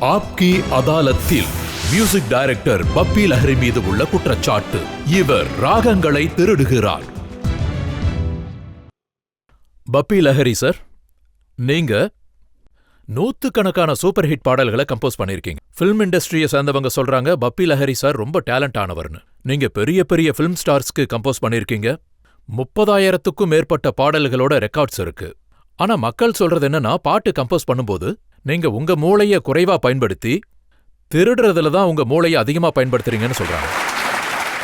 ஆப்கி அதாலத்தில் music director puppy Lahari மீது உள்ள குற்றச்சாட்டு. இவர் ராகங்களை திருடுகிறார். பப்பி லஹரி சார், நீங்க நூத்துக்கணக்கான சூப்பர் ஹிட் பாடல்களை கம்போஸ் பண்ணிருக்கீங்க. பிலிம் இண்டஸ்ட்ரியை சேர்ந்தவங்க சொல்றாங்க பப்பி லஹரி சார் ரொம்ப டேலண்ட் ஆனவர்னு. நீங்க பெரிய பெரிய பிலிம் ஸ்டார்ஸ்க்கு கம்போஸ் பண்ணிருக்கீங்க. 30,000க்கும் மேற்பட்ட பாடல்களோட ரெக்கார்ட்ஸ் இருக்கு. ஆனா மக்கள் சொல்றது என்னன்னா, பாட்டு கம்போஸ் பண்ணும்போது நீங்க உங்க மூளைய குறைவா பயன்படுத்தி திருடுறதுல தான் உங்க மூளையை அதிகமா பயன்படுத்துறீங்கன்னு சொல்றாங்க.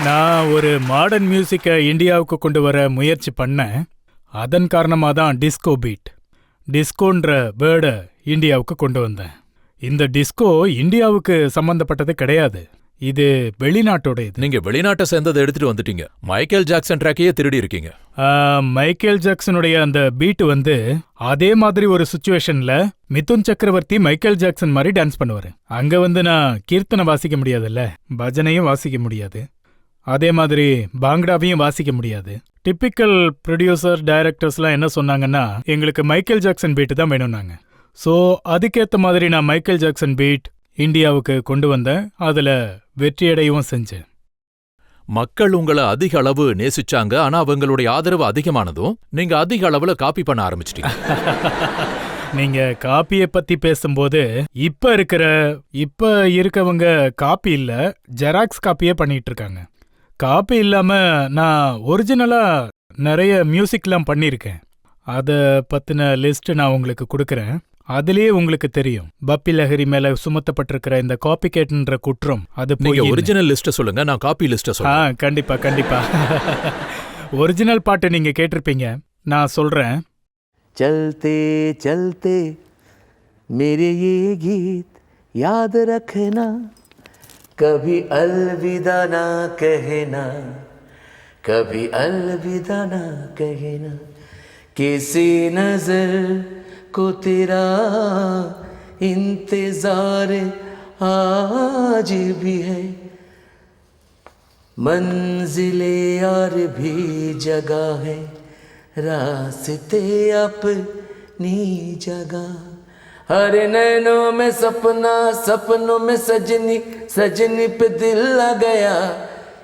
நான் ஒரு மாடர்ன் மியூசிக்கை இந்தியாவுக்கு கொண்டு வர முயற்சி பண்ணேன். அதன் காரணமாக தான் டிஸ்கோ பீட், டிஸ்கோன்ற வேர்டை இந்தியாவுக்கு கொண்டு வந்தேன். இந்த டிஸ்கோ இந்தியாவுக்கு சம்பந்தப்பட்டது கிடையாது, இது வெளிநாட்டோடையது. நீங்க வெளிநாட்டை சேர்ந்ததை எடுத்துட்டு வந்துட்டீங்க. மைக்கேல் ஜாக்சன் ட்ராக்கையே திருடி இருக்கீங்க. மைக்கேல் ஜாக்சனுடைய அந்த பீட் அதே மாதிரி ஒரு சுச்சுவேஷன்ல மிதுன் சக்கரவர்த்தி மைக்கேல் ஜாக்சன் மாதிரி டான்ஸ் பண்ணுவாரு. அங்க நான் கீர்த்தனை வாசிக்க முடியாதுல்ல, பஜனையும் வாசிக்க முடியாது, அதே மாதிரி பாங்கடாவையும் வாசிக்க முடியாது. டிப்பிக்கல் ப்ரொடியூசர் டைரக்டர்ஸ்லாம் என்ன சொன்னாங்கன்னா, எங்களுக்கு மைக்கேல் ஜாக்சன் பீட் தான் வேணும்னாங்க. ஸோ அதுக்கேற்ற மாதிரி நான் மைக்கேல் ஜாக்சன் பீட் இந்தியாவுக்கு கொண்டு வந்தேன். அதுல வெற்றியடையவும் செஞ்சேன். மக்கள் உங்களை அதிக அளவு நேசிச்சாங்க. ஆனா அவங்களுடைய ஆதரவு அதிகமானதும் நீங்க அதிக அளவுல காப்பி பண்ண ஆரம்பிச்சிட்டீங்க. நீங்க காப்பியை பத்தி பேசும்போது இப்ப இருக்கவங்க காப்பி இல்ல, ஜெராக்ஸ் காப்பியே பண்ணிட்டு இருக்காங்க. காப்பி இல்லாம நான் ஒரிஜினலா நிறைய மியூசிக்லாம் பண்ணியிருக்கேன். அத பத்தின லிஸ்ட் நான் உங்களுக்கு கொடுக்கறேன். அதுலயே உங்களுக்கு தெரியும் பப்பி லஹரி மேல சுமத்தப்பட்டிருக்கிற இந்த காப்பி கேட்ன்ற குற்றம். அது நீங்க ஒரிஜினல் லிஸ்ட சொல்லுங்க, நான் காப்பி லிஸ்ட சொல்றேன். கண்டிப்பா கண்டிப்பா. ஒரிஜினல் பாட்டு நீங்க கேட்டிருப்பீங்க, நான் சொல்றேன். चलते चलते मेरे ये गीत याद रखना, कभी अलविदा ना कहना, कभी अलविदा ना कहना, किसी नजर को तेरा इंतजार आज भी है, मंजिले और भी जगह है, रास्ते अपनी जगह, हर नैनों में सपना, सपनों में सजनी, सजनी पे दिल लग गया,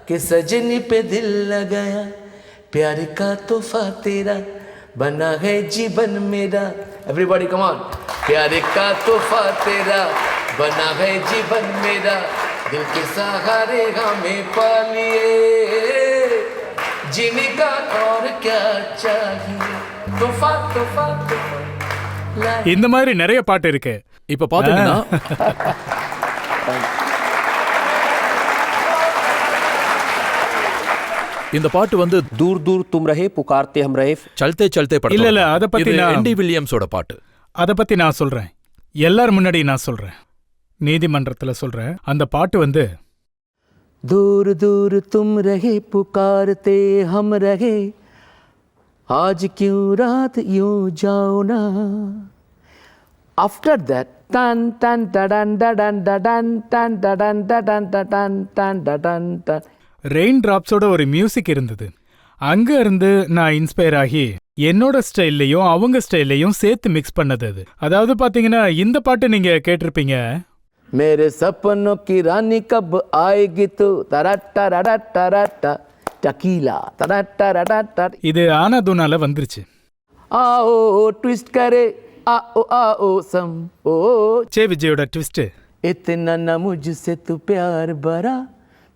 कि सजनी पे दिल लग गया, प्यार का तोहफा तेरा बना है जीवन मेरा. Everybody come on. प्यार का तोहफा तेरा बना है जीवन मेरा, दिल के सहारे हमें पालिए, जीने का और क्या चाहिए, तोहफा तोहफा तोहफा. இந்த மாதிரி நிறைய பாட்டு இருக்கு. இப்ப பாத்தீங்கன்னா இந்த பாட்டு दूर दूर तुम रहे पुकारते हम रहे, चलते चलते இல்ல இல்ல, அத பத்தி என்டி வில்லியம்ஸோட பாட்டு. அத பத்தி நான் சொல்றேன், எல்லாரும் முன்னாடி நான் சொல்றேன், நீதிமன்றத்துல சொல்றேன். அந்த பாட்டு दूर दूर तुम रहे पुकारते हम रहे, आज क्यों रात यूं जाओ ना. After that, tan tan tadan tadan tadan tan tadan tadan tadan tan tadan tan. Rain டிராப்ஸோட ஒரு மியூசிக் இருந்தது. அங்க இருந்து நான் இன்ஸ்பயர் ஆகி என்னோட ஸ்டைல்லையும் அவங்க ஸ்டைல்லையும் சேர்த்து மிக்ஸ் பண்ணது அது. அதாவது பாத்தீங்கன்னா, இந்த பாட்டு நீங்க கேட்டிருப்பீங்க. मेरे सपनों की रानी कब आएगी तू, तरट्टा रट्टा रट्टा टकीला तरट्टा रट्टा. இது ஆனாதுனால வந்துருச்சு. आओ ट्विस्ट करे आओ सम ओ சே விஜயோட ட்விஸ்ட். इतना न मुझसे तू प्यार भरा,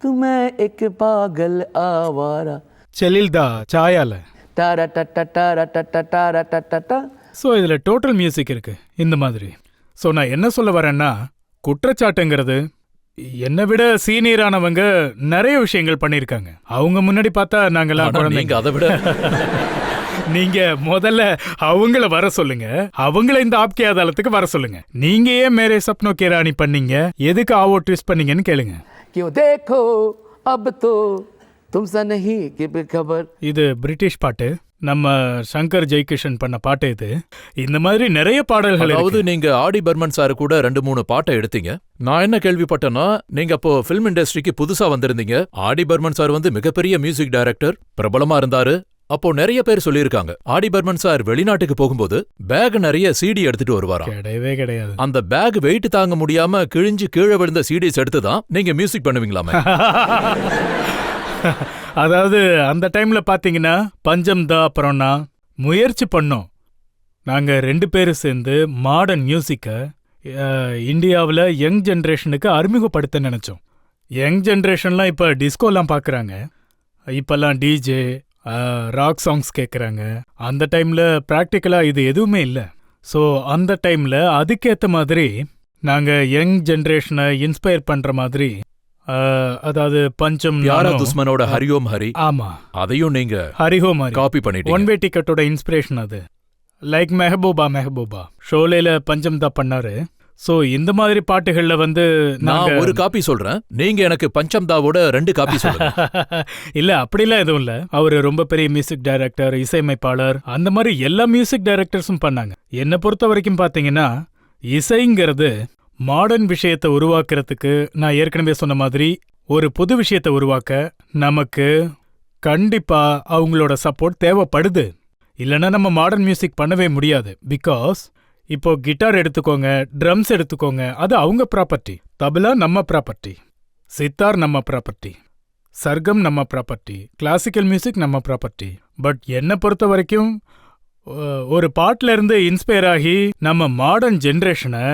तू मैं एक पागल आवारा. செலில்தா சாயால. तारा टटा तारा टटा तारा टटा. ஸோ இதுல டோட்டல் மியூசிக் இருக்கு இந்த மாதிரி. ஸோ நான் என்ன சொல்ல வரேன்னா, குற்றச்சாட்டுங்கிறது என்னை விட சீனியரானவங்க நிறைய விஷயங்கள் பண்ணியிருக்காங்க. அவங்க முன்னாடி பார்த்தா நாங்கெல்லாம் குழந்தைங்க. அதை விட நீங்க முதல்ல அவங்கள வர சொல்லுங்க, அவங்கள இந்த ஆப்கி அதாலத்துக்கு வர சொல்லுங்க. நீங்க ஏன் மேரே சப்னோ கே ராணி பண்ணீங்க, எதுக்கு ஆவோ ட்விஸ்ட் பண்ணீங்கன்னு கேளுங்க. क्यों देखो अब तो तुमसे नहीं कि खबर. இது பிரிட்டிஷ் பாட்டு, நம்ம சங்கர் ஜெய்கிஷன் பண்ண பாட்டு இது. இந்த மாதிரி நிறைய பாடல்கள். அதாவது நீங்க ஆடி பர்மன் சார் கூட 2-3 பாட்டை எடுத்தீங்க. நான் என்ன கேள்விப்பட்டேன்னா, நீங்க அப்போ பிலிம் இண்டஸ்ட்ரிக்கு புதுசா வந்திருந்தீங்க. ஆடி பர்மன் சார் மிகப்பெரிய மியூசிக் டைரக்டர், பிரபலமா இருந்தாரு. அப்போ நிறைய பேர் சொல்லியிருக்காங்க ஆடி பர்மன் சார் வெளிநாட்டுக்கு போகும்போது பேக் நிறைய சிடி எடுத்துட்டு வருவாராம். கிடையவே கிடையாது. அந்த பேக் வெயிட் தாங்க முடியாம கிழிஞ்சு கீழே விழுந்த சிடிஸ் எடுத்து தான் நீங்க மியூசிக் பண்ணுவீங்களாமே. அதாவது அந்த டைம்ல பாத்தீங்கன்னா பஞ்சம் தான் அப்புறம்னா முயற்சி பண்ணோம். நாங்க 2 பேரும் சேர்ந்து மாடர்ன் மியூசிக்கை இந்தியாவில் யங் ஜென்ரேஷனுக்கு அறிமுகப்படுத்த நினைச்சோம். யங் ஜென்ரேஷன்லாம் இப்போ டிஸ்கோலாம் பார்க்குறாங்க, இப்போல்லாம் டிஜே ராக் சாங்ஸ் கேட்குறாங்க. அந்த டைமில் ப்ராக்டிக்கலாக இது எதுவுமே இல்லை. ஸோ அந்த டைமில் அதுக்கேற்ற மாதிரி நாங்கள் யங் ஜென்ரேஷனை இன்ஸ்பயர் பண்ணுற மாதிரி அதாவது பஞ்சம் யாரா துஸ்மனோட ஹரிஓம் ஹரி, ஆமா அதையும் நீங்க ஹரிஹோம் ஹரி காப்பி பண்ணிட்டீங்க. ஒன் வே டிக்கெட்டோட இன்ஸ்பிரேஷன் அது. லைக் மெஹபூபா ஷோலேல பஞ்சம் தான் பண்ணாரு. ஸோ இந்த மாதிரி பாட்டுகளில் வந்து நான் ஒரு காப்பி சொல்றேன், நீங்க எனக்கு பஞ்சம் தாவோட 2 காப்பி சொல்லுங்க. இல்ல அப்படிலாம் எதுவும் இல்ல. அவரு ரொம்ப பெரிய மியூசிக் டைரக்டர், இசையமைப்பாளர், அந்த மாதிரி எல்லா மியூசிக் டைரக்டர்ஸும் பண்ணாங்க. என்னை பொறுத்த வரைக்கும் பாத்தீங்கன்னா இசைங்கிறது மாடர்ன் விஷயத்தை உருவாக்குறதுக்கு நான் ஏற்கனவே சொன்ன மாதிரி ஒரு புது விஷயத்தை உருவாக்க நமக்கு கண்டிப்பா அவங்களோட சப்போர்ட் தேவைப்படுது. இல்லைன்னா நம்ம மாடர்ன் மியூசிக் பண்ணவே முடியாது. பிகாஸ் இப்போ கிட்டார் எடுத்துக்கோங்க, ட்ரம்ஸ் எடுத்துக்கோங்க, அது அவங்க ப்ராப்பர்ட்டி. தபலா நம்ம ப்ராப்பர்ட்டி, சித்தார் நம்ம ப்ராப்பர்ட்டி, சர்க்கம் நம்ம ப்ராப்பர்ட்டி, கிளாசிக்கல் மியூசிக் நம்ம ப்ராப்பர்ட்டி. பட் என்னை பொறுத்த வரைக்கும் ஒரு பாட்டில் இருந்து இன்ஸ்பயர் ஆகி நம்ம மாடர்ன் ஜென்ரேஷனை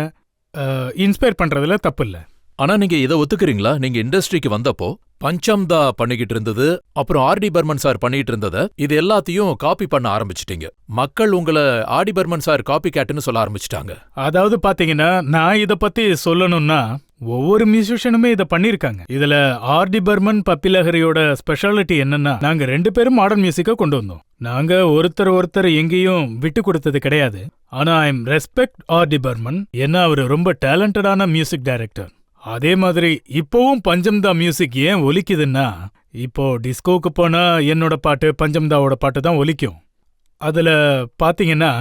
இன்ஸ்பயர் பண்றதுல தப்பு இல்லை. ஆனா நீங்க இதை ஒத்துக்கிறீங்களா? நீங்க இண்டஸ்ட்ரிக்கு வந்தப்போ பஞ்சம் தா பண்ணிக்கிட்டு இருந்தது, அப்புறம் ஆர்டி பர்மன் சார் பண்ணிட்டு இருந்ததை, இது எல்லாத்தையும் காப்பி பண்ண ஆரம்பிச்சிட்டீங்க. மக்கள் உங்களை ஆர்டி பர்மன் சார் காப்பி கேட்டுன்னு சொல்ல ஆரம்பிச்சிட்டாங்க. அதாவது பாத்தீங்கன்னா நான் இத பத்தி சொல்லணும்னா ஒவ்வொரு மியூசிஷியனுமே இதை பண்ணிருக்காங்க. இதுல ஆர்டி பர்மன் பப்பிலஹரியோட ஸ்பெஷாலிட்டி என்னன்னா, நாங்க 2 பேரும் மாடர்ன் மியூசிக்கை கொண்டு வந்தோம். நாங்க ஒருத்தர் எங்கேயும் விட்டு கொடுத்தது கிடையாது. ஆனா I am respect R D Burman, ஏன்னா அவரு ரொம்ப டேலண்டடான மியூசிக் டைரக்டர். அதே மாதிரி இப்போவும் பஞ்சம்தா மியூசிக் ஏன் ஒலிக்குதுன்னா, இப்போ டிஸ்கோக்கு போனா என்னோட பாட்டு பஞ்சம்தாவோட பாட்டு தான் ஒலிக்கும். அதுல பாத்தீங்கன்னா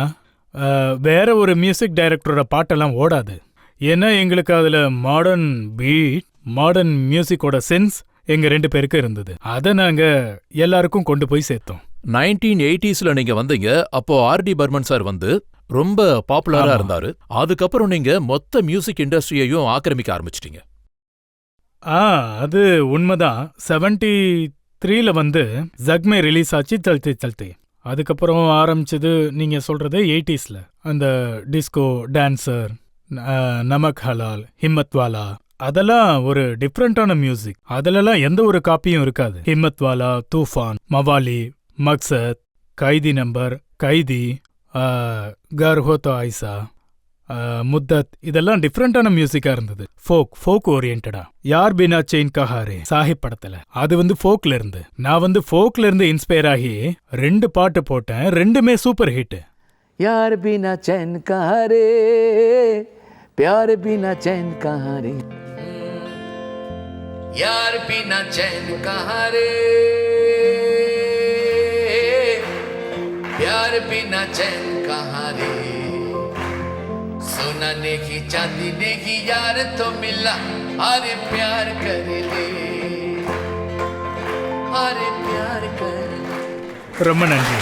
வேற ஒரு மியூசிக் டைரக்டரோட பாட்டெல்லாம் ஓடாது. ஏன்னா எங்களுக்கு அதுல மாடர்ன் பீட், மாடர்ன் மியூசிக்கோட சென்ஸ் எங்க 2 பேருக்கு இருந்தது. அதை நாங்க எல்லாருக்கும் கொண்டு போய் சேர்த்தோம். 1980sல நீங்க வந்தீங்க. அப்போ ஆர்டி பர்மன் சார் வந்து ரொம்ப பாப்புலரா இருந்தாரு. அதுக்கப்புறம் நீங்க மொத்த மியூசிக் இண்டஸ்ட்ரியையும் ஆக்கிரமிக்க ஆரம்பிச்சிட்டீங்க. அது உண்மைதான். 73ல வந்து ஜக்மே ரிலீஸ் ஆச்சு, சல்தே சல்தே. அதுக்கப்புறம் ஆரம்பிச்சது நீங்க சொல்றது 80sல அந்த டிஸ்கோ, டான்சர், நமக் ஹலால், ஹிம்மத்வாலா, அதெல்லாம் ஒரு டிஃப்ரெண்டான மியூசிக். அதுலலாம் எந்த ஒரு காப்பியும் இருக்காது. ஹிம்மத்வாலா, தூஃபான், மவாலி, மக்சத், கைதி நம்பர், கைதி, கர் ஹோத்தோ ஐசா, முத்தத், இதெல்லாம் டிஃப்ரெண்டான மியூசிக்கா இருந்தது. ஃபோக் ஓரியன்டா. யார் பினா செயின் கஹாரே சாஹிப் படத்துல அது வந்து ஃபோக்ல இருந்து. நான் வந்து ஃபோக்ல இருந்து இன்ஸ்பயர் ஆகி 2 பாட்டு போட்டேன், 2மே சூப்பர் ஹிட். यार बिना चैन कहाँ रे, प्यार बिना चैन कहाँ रे, यार बिना चैन कहाँ रे, प्यार बिना चैन कहाँ रे, सोना नेकी चांदी नेकी यार तो मिला, अरे प्यार कर ले, अरे प्यार कर ले. ரொம்ப நன்றி.